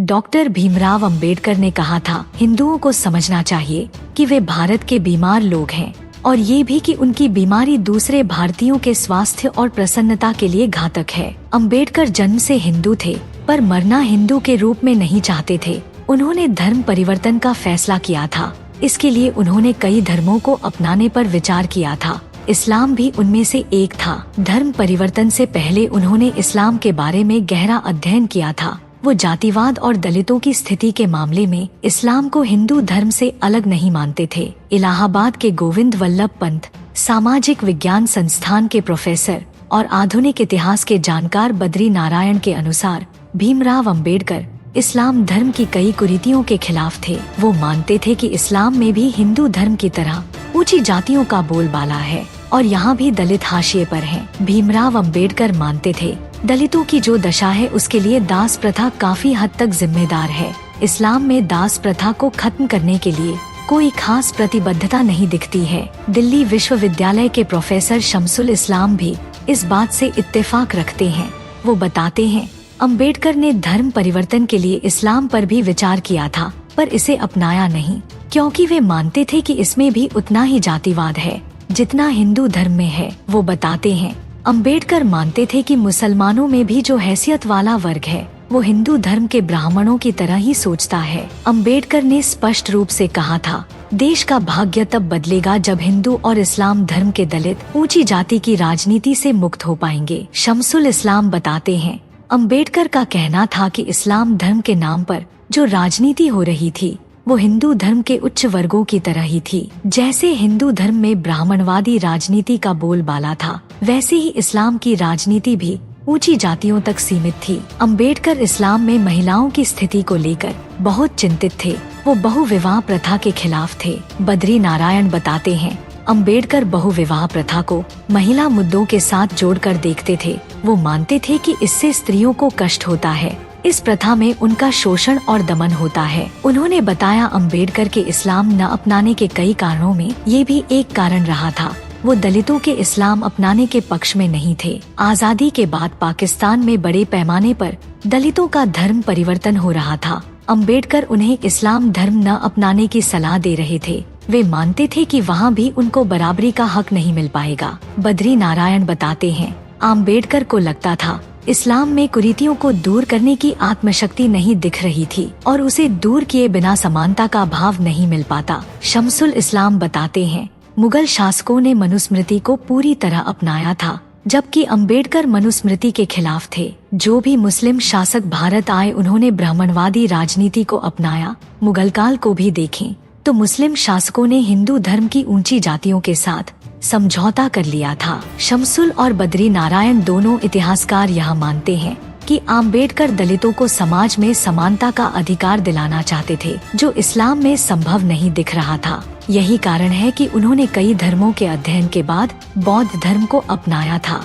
Doctor Bhimrao Ambedkar ने कहा था, हिंदुओं को समझना चाहिए कि वे भारत के बीमार लोग हैं और ये भी कि उनकी बीमारी दूसरे भारतीयों के स्वास्थ्य और प्रसन्नता के लिए घातक है। अंबेडकर जन्म से हिंदू थे पर मरना हिंदू के रूप में नहीं चाहते थे। उन्होंने धर्म परिवर्तन का फैसला किया था। इसके लिए उन्होंने कई धर्मों को अपनाने पर विचार किया था। इस्लाम भी उनमें से एक था। धर्म परिवर्तन से पहले उन्होंने इस्लाम के बारे में गहरा अध्ययन किया था। वो जातिवाद और दलितों की स्थिति के मामले में इस्लाम को हिंदू धर्म से अलग नहीं मानते थे। इलाहाबाद के गोविंद वल्लभ पंत सामाजिक विज्ञान संस्थान के प्रोफेसर और आधुनिक इतिहास के जानकार बद्री नारायण के अनुसार भीमराव अंबेडकर इस्लाम धर्म की कई कुरीतियों के खिलाफ थे। वो मानते थे कि इस्लाम में भी हिंदू धर्म की तरह ऊंची जातियों का बोलबाला है और यहाँ भी दलित हाशिए पर हैं। भीमराव अंबेडकर मानते थे दलितों की जो दशा है उसके लिए दास प्रथा काफी हद तक जिम्मेदार है। इस्लाम में दास प्रथा को खत्म करने के लिए कोई खास प्रतिबद्धता नहीं दिखती है। दिल्ली विश्वविद्यालय के प्रोफेसर शमसुल इस्लाम भी इस बात से इत्तेफाक रखते हैं। वो बताते हैं, अंबेडकर ने धर्म परिवर्तन के लिए इस्लाम पर भी विचार किया था पर इसे अपनाया नहीं, क्योंकि वे मानते थे कि इसमें भी उतना ही जातिवाद है जितना हिंदू धर्म में है। वो बताते हैं, अंबेडकर मानते थे कि मुसलमानों में भी जो हैसियत वाला वर्ग है वो हिंदू धर्म के ब्राह्मणों की तरह ही सोचता है। अंबेडकर ने स्पष्ट रूप से कहा था, देश का भाग्य तब बदलेगा जब हिंदू और इस्लाम धर्म के दलित ऊंची जाति की राजनीति से मुक्त हो पाएंगे। शमसुल इस्लाम बताते हैं, अंबेडकर का कहना था कि इस्लाम धर्म के नाम पर जो राजनीति हो रही थी वो हिंदू धर्म के उच्च वर्गों की तरह ही थी। जैसे हिंदू धर्म में ब्राह्मणवादी राजनीति का बोलबाला था, वैसे ही इस्लाम की राजनीति भी ऊंची जातियों तक सीमित थी। अंबेडकर इस्लाम में महिलाओं की स्थिति को लेकर बहुत चिंतित थे। वो बहुविवाह प्रथा के खिलाफ थे। बद्री नारायण बताते हैं, अंबेडकर बहुविवाह प्रथा को महिला मुद्दों के साथ जोड़कर देखते थे। वो मानते थे कि इससे स्त्रियों को कष्ट होता है, इस प्रथा में उनका शोषण और दमन होता है। उन्होंने बताया, अंबेडकर के इस्लाम न अपनाने के कई कारणों में ये भी एक कारण रहा था। वो दलितों के इस्लाम अपनाने के पक्ष में नहीं थे। आजादी के बाद पाकिस्तान में बड़े पैमाने पर दलितों का धर्म परिवर्तन हो रहा था। अंबेडकर उन्हें इस्लाम धर्म न अपनाने की सलाह दे रहे थे। वे मानते थे कि वहाँ भी उनको बराबरी का हक नहीं मिल पाएगा। बद्री नारायण बताते हैं, अंबेडकर को लगता था इस्लाम में कुरीतियों को दूर करने की आत्मशक्ति नहीं दिख रही थी और उसे दूर किए बिना समानता का भाव नहीं मिल पाता। शमसुल इस्लाम बताते हैं, मुगल शासकों ने मनुस्मृति को पूरी तरह अपनाया था, जबकि अंबेडकर मनुस्मृति के खिलाफ थे। जो भी मुस्लिम शासक भारत आए उन्होंने ब्राह्मणवादी राजनीति को अपनाया। मुगल काल को भी देखें तो मुस्लिम शासकों ने हिंदू धर्म की ऊंची जातियों के साथ समझौता कर लिया था। शमसुल और बद्री नारायण दोनों इतिहासकार यह मानते हैं कि अंबेडकर दलितों को समाज में समानता का अधिकार दिलाना चाहते थे, जो इस्लाम में संभव नहीं दिख रहा था। यही कारण है कि उन्होंने कई धर्मों के अध्ययन के बाद बौद्ध धर्म को अपनाया था।